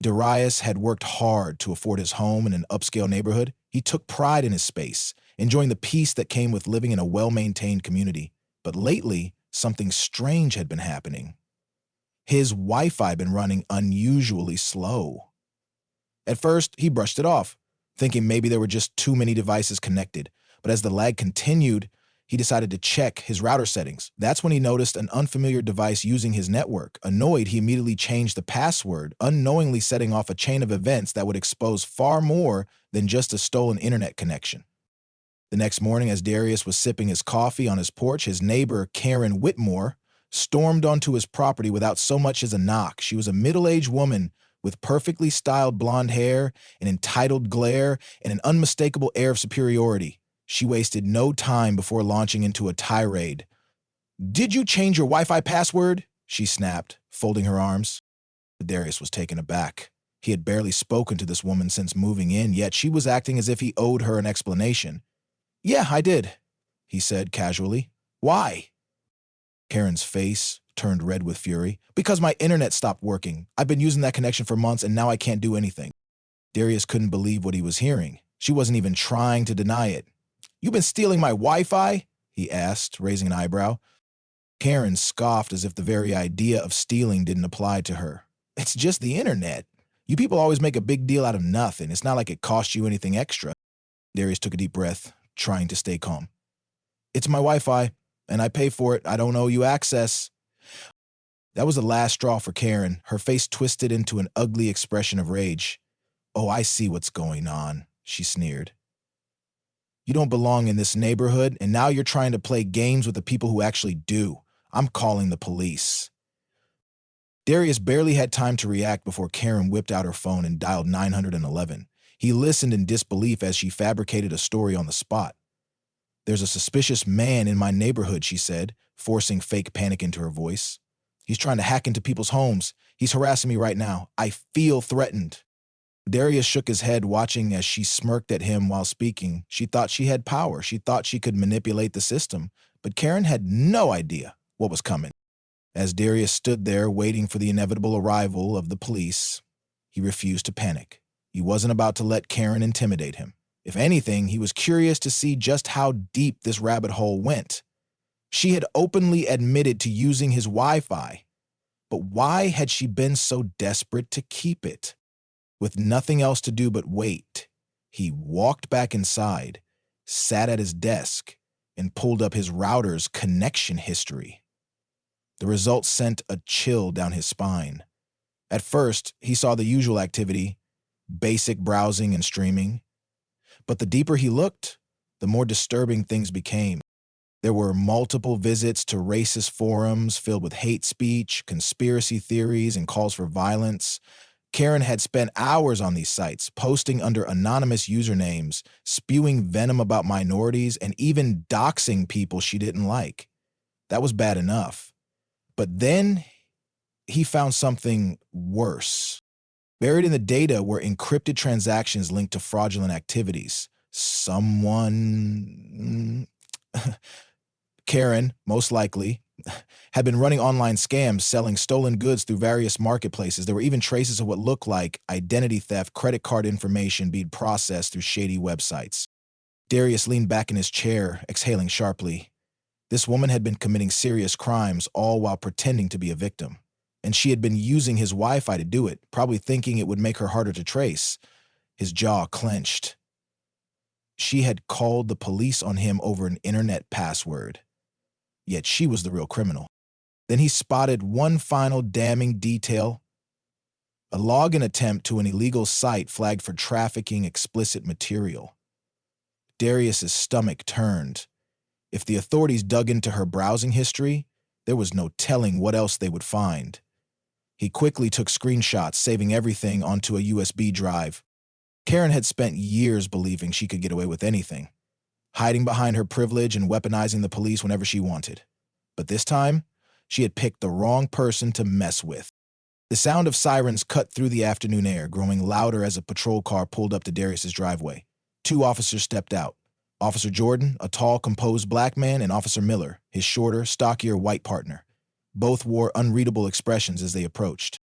Darius had worked hard to afford his home in an upscale neighborhood. He took pride in his space, enjoying the peace that came with living in a well-maintained community. But lately, something strange had been happening. His Wi-Fi had been running unusually slow. At first, he brushed it off, thinking maybe there were just too many devices connected. But as the lag continued, he decided to check his router settings. That's when he noticed an unfamiliar device using his network. Annoyed, he immediately changed the password, unknowingly setting off a chain of events that would expose far more than just a stolen internet connection. The next morning, as Darius was sipping his coffee on his porch, his neighbor, Karen Whitmore, stormed onto his property without so much as a knock. She was a middle-aged woman with perfectly styled blonde hair, an entitled glare, and an unmistakable air of superiority. She wasted no time before launching into a tirade. "Did you change your Wi-Fi password?" she snapped, folding her arms. Darius was taken aback. He had barely spoken to this woman since moving in, yet she was acting as if he owed her an explanation. "Yeah, I did," he said casually. "Why?" Karen's face turned red with fury. "Because my internet stopped working. I've been using that connection for months and now I can't do anything." Darius couldn't believe what he was hearing. She wasn't even trying to deny it. "You've been stealing my Wi-Fi?" he asked, raising an eyebrow. Karen scoffed as if the very idea of stealing didn't apply to her. "It's just the internet. You people always make a big deal out of nothing. It's not like it cost you anything extra." Darius took a deep breath, trying to stay calm. "It's my Wi-Fi, and I pay for it. I don't owe you access." That was the last straw for Karen, her face twisted into an ugly expression of rage. "Oh, I see what's going on," she sneered. "You don't belong in this neighborhood, and now you're trying to play games with the people who actually do. I'm calling the police." Darius barely had time to react before Karen whipped out her phone and dialed 911. He listened in disbelief as she fabricated a story on the spot. "There's a suspicious man in my neighborhood," she said, forcing fake panic into her voice. "He's trying to hack into people's homes. He's harassing me right now. I feel threatened." Darius shook his head, watching as she smirked at him while speaking. She thought she had power. She thought she could manipulate the system. But Karen had no idea what was coming. As Darius stood there waiting for the inevitable arrival of the police, he refused to panic. He wasn't about to let Karen intimidate him. If anything, he was curious to see just how deep this rabbit hole went. She had openly admitted to using his Wi-Fi, but why had she been so desperate to keep it? With nothing else to do but wait, he walked back inside, sat at his desk, and pulled up his router's connection history. The results sent a chill down his spine. At first, he saw the usual activity, basic browsing and streaming. But the deeper he looked, the more disturbing things became. There were multiple visits to racist forums filled with hate speech, conspiracy theories, and calls for violence. Karen had spent hours on these sites, posting under anonymous usernames, spewing venom about minorities, and even doxing people she didn't like. That was bad enough. But then he found something worse. Buried in the data were encrypted transactions linked to fraudulent activities. Someone, Karen, most likely, had been running online scams selling stolen goods through various marketplaces. There were even traces of what looked like identity theft, credit card information being processed through shady websites. Darius leaned back in his chair, exhaling sharply. This woman had been committing serious crimes, all while pretending to be a victim. And she had been using his Wi-Fi to do it, probably thinking it would make her harder to trace. His jaw clenched. She had called the police on him over an internet password. Yet she was the real criminal. Then he spotted one final damning detail: a login attempt to an illegal site flagged for trafficking explicit material. Darius's stomach turned. If the authorities dug into her browsing history, there was no telling what else they would find. He quickly took screenshots, saving everything onto a USB drive. Karen had spent years believing she could get away with anything, hiding behind her privilege and weaponizing the police whenever she wanted. But this time, she had picked the wrong person to mess with. The sound of sirens cut through the afternoon air, growing louder as a patrol car pulled up to Darius's driveway. 2 officers stepped out. Officer Jordan, a tall, composed black man, and Officer Miller, his shorter, stockier white partner. Both wore unreadable expressions as they approached.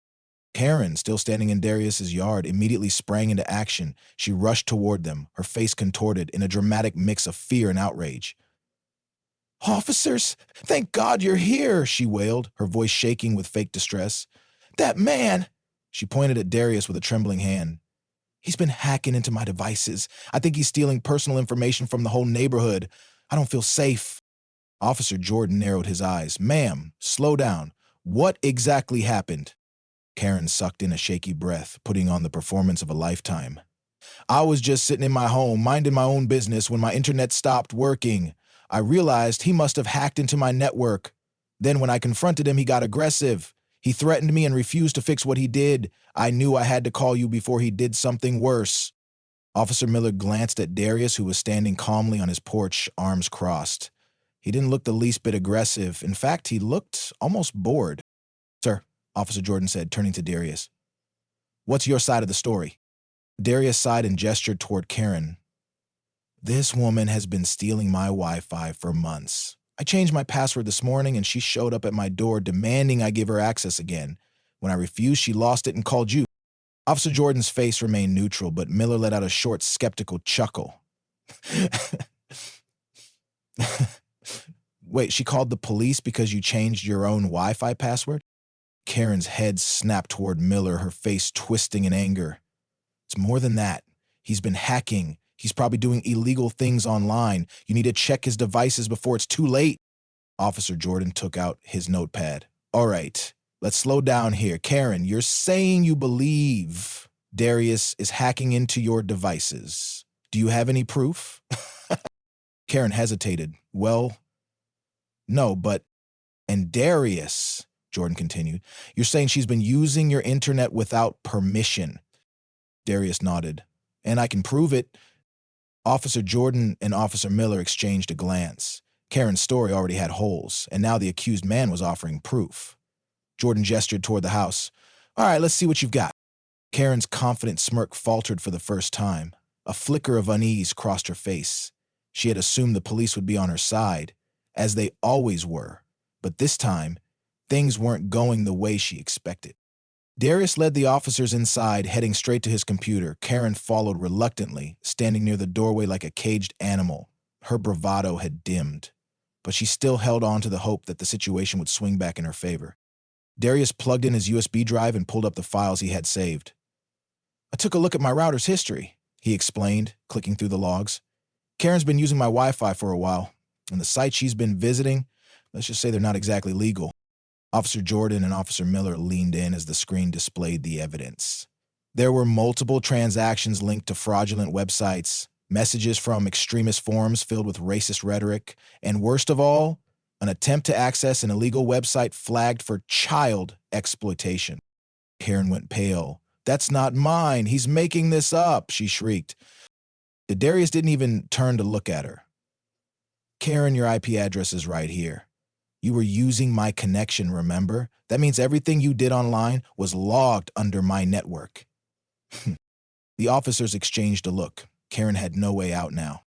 Karen, still standing in Darius's yard, immediately sprang into action. She rushed toward them, her face contorted in a dramatic mix of fear and outrage. "Officers, thank God you're here," she wailed, her voice shaking with fake distress. "That man—" She pointed at Darius with a trembling hand. "He's been hacking into my devices. I think he's stealing personal information from the whole neighborhood. I don't feel safe." Officer Jordan narrowed his eyes. "Ma'am, slow down. What exactly happened?" Karen sucked in a shaky breath, putting on the performance of a lifetime. "I was just sitting in my home, minding my own business when my internet stopped working. I realized he must have hacked into my network. Then when I confronted him, he got aggressive. He threatened me and refused to fix what he did. I knew I had to call you before he did something worse." Officer Miller glanced at Darius, who was standing calmly on his porch, arms crossed. He didn't look the least bit aggressive. In fact, he looked almost bored. "Sir," Officer Jordan said, turning to Darius, "what's your side of the story?" Darius sighed and gestured toward Karen. "This woman has been stealing my Wi-Fi for months. I changed my password this morning and she showed up at my door demanding I give her access again. When I refused, she lost it and called you." Officer Jordan's face remained neutral, but Miller let out a short, skeptical chuckle. "Wait, she called the police because you changed your own Wi-Fi password?" Karen's head snapped toward Miller, her face twisting in anger. "It's more than that. He's been hacking. He's probably doing illegal things online. You need to check his devices before it's too late." Officer Jordan took out his notepad. "All right, let's slow down here. Karen, you're saying you believe Darius is hacking into your devices. Do you have any proof?" Karen hesitated. "Well, no, but—" "And Darius," Jordan continued, "you're saying she's been using your internet without permission." Darius nodded. "And I can prove it." Officer Jordan and Officer Miller exchanged a glance. Karen's story already had holes, and now the accused man was offering proof. Jordan gestured toward the house. "All right, let's see what you've got." Karen's confident smirk faltered for the first time. A flicker of unease crossed her face. She had assumed the police would be on her side, as they always were, but this time, things weren't going the way she expected. Darius led the officers inside, heading straight to his computer. Karen followed reluctantly, standing near the doorway like a caged animal. Her bravado had dimmed, but she still held on to the hope that the situation would swing back in her favor. Darius plugged in his USB drive and pulled up the files he had saved. "I took a look at my router's history," he explained, clicking through the logs. "Karen's been using my Wi-Fi for a while, and the sites she's been visiting, let's just say they're not exactly legal." Officer Jordan and Officer Miller leaned in as the screen displayed the evidence. There were multiple transactions linked to fraudulent websites, messages from extremist forums filled with racist rhetoric, and worst of all, an attempt to access an illegal website flagged for child exploitation. Karen went pale. "That's not mine. He's making this up," she shrieked. Darius didn't even turn to look at her. "Karen, your IP address is right here. You were using my connection, remember? That means everything you did online was logged under my network." The officers exchanged a look. Karen had no way out now.